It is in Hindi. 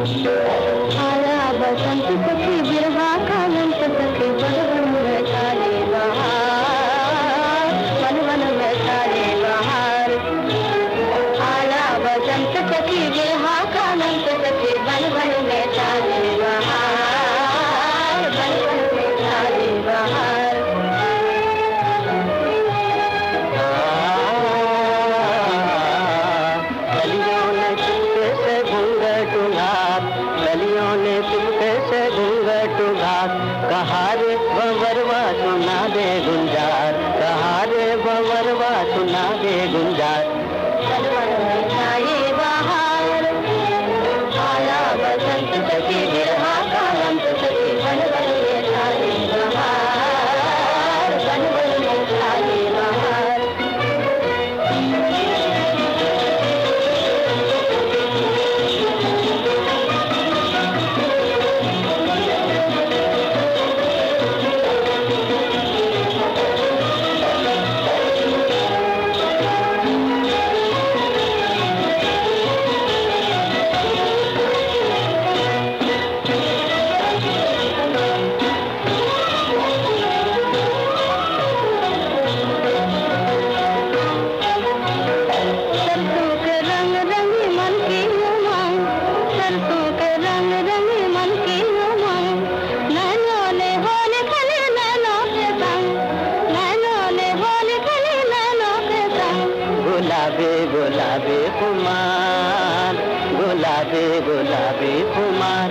आया बसंत सखी बिरहा कालंत सखी वन वन में सारे बहार, वन वन में सारे बहार। आया बसंत सखी बिरहा कालंत सखी वन वन में सारे बहार, वन वन में सारे बहार। कलियों ने चुपके से घूंघट उघार, कलियों ने चुपके से घूंघट उघार, कहा रे भंवरवा सुना दे गुंजार, कहा रे भंवरवा सुना दे गुंजार। वन वन में सारे बहार, आया बसंत सखी बिरहा कालंत सखी वन वन में सारे बहार, वन वन में सारे बहार। सरसों के रंग रंगी मन की उमंग, सरसों के रंग रंगी मन की उमंग। नैनों ने होली खेली नैनों के संग, नैनों ने होली खेली नैनों के संग। गुलाबी गुलाबी कुमार, गुलाबी गुलाबी कुमार,